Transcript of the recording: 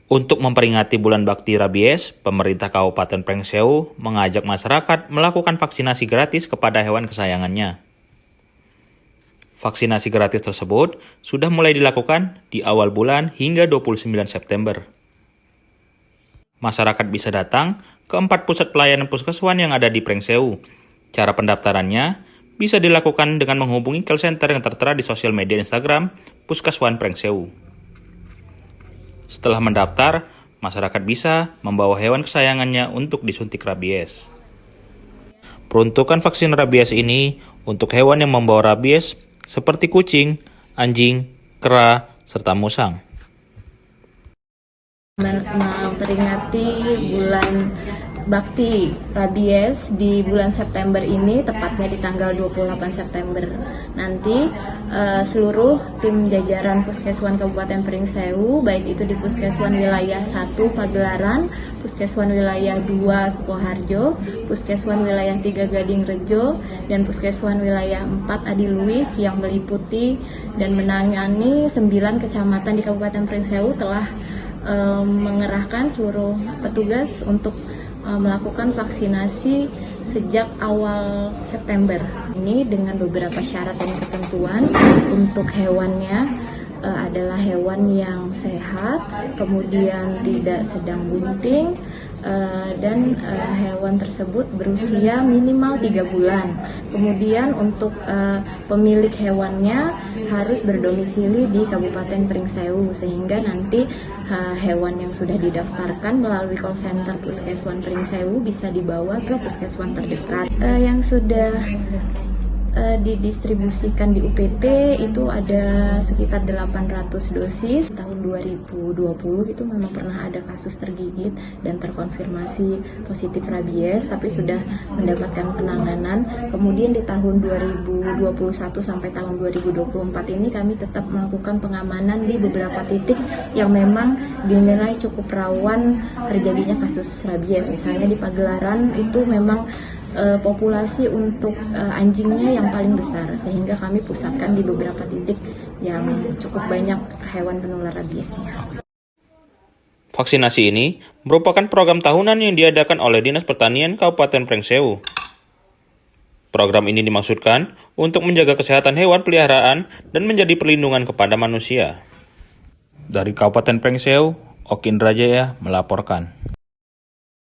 Untuk memperingati Bulan Bakti Rabies, pemerintah Kabupaten Pringsewu mengajak masyarakat melakukan vaksinasi gratis kepada hewan kesayangannya. Vaksinasi gratis tersebut sudah mulai dilakukan di awal bulan hingga 29 September. Masyarakat bisa datang ke 4 pusat pelayanan puskeswan yang ada di Pringsewu. Cara pendaftarannya bisa dilakukan dengan menghubungi call center yang tertera di sosial media Instagram Puskeswan Pringsewu. Setelah mendaftar, masyarakat bisa membawa hewan kesayangannya untuk disuntik rabies. Peruntukan vaksin rabies ini untuk hewan yang membawa rabies seperti kucing, anjing, kera, serta musang. Memperingati bulan Bakti Rabies di bulan September ini, tepatnya di tanggal 28 September nanti, seluruh tim jajaran Puskeswan Kabupaten Pringsewu, baik itu di Puskeswan Wilayah 1 Pagelaran, Puskeswan Wilayah 2 Sukoharjo, Puskeswan Wilayah 3 Gading Rejo, dan Puskeswan Wilayah 4 Adiluih yang meliputi dan menangani 9 kecamatan di Kabupaten Pringsewu telah mengerahkan seluruh petugas untuk melakukan vaksinasi sejak awal September ini dengan beberapa syarat dan ketentuan. Untuk hewannya adalah hewan yang sehat, kemudian tidak sedang bunting, dan hewan tersebut berusia minimal 3 bulan. Kemudian untuk pemilik hewannya harus berdomisili di Kabupaten Pringsewu, sehingga nanti hewan yang sudah didaftarkan melalui call center Puskeswan Pringsewu bisa dibawa ke puskeswan terdekat. Yang sudah didistribusikan di UPT itu ada sekitar 800 dosis. Tahun 2020 itu memang pernah ada kasus tergigit dan terkonfirmasi positif rabies, tapi sudah mendapatkan penanganan. Kemudian di tahun 2021 sampai tahun 2024 ini kami tetap melakukan pengamanan di beberapa titik yang memang dinilai cukup rawan terjadinya kasus rabies. Misalnya di Pagelaran itu memang populasi untuk anjingnya yang paling besar, sehingga kami pusatkan di beberapa titik yang cukup banyak hewan penular rabiesnya. Vaksinasi ini merupakan program tahunan yang diadakan oleh Dinas Pertanian Kabupaten Pringsewu. Program ini dimaksudkan untuk menjaga kesehatan hewan peliharaan dan menjadi perlindungan kepada manusia. Dari Kabupaten Pringsewu, Oki Indrajaya melaporkan.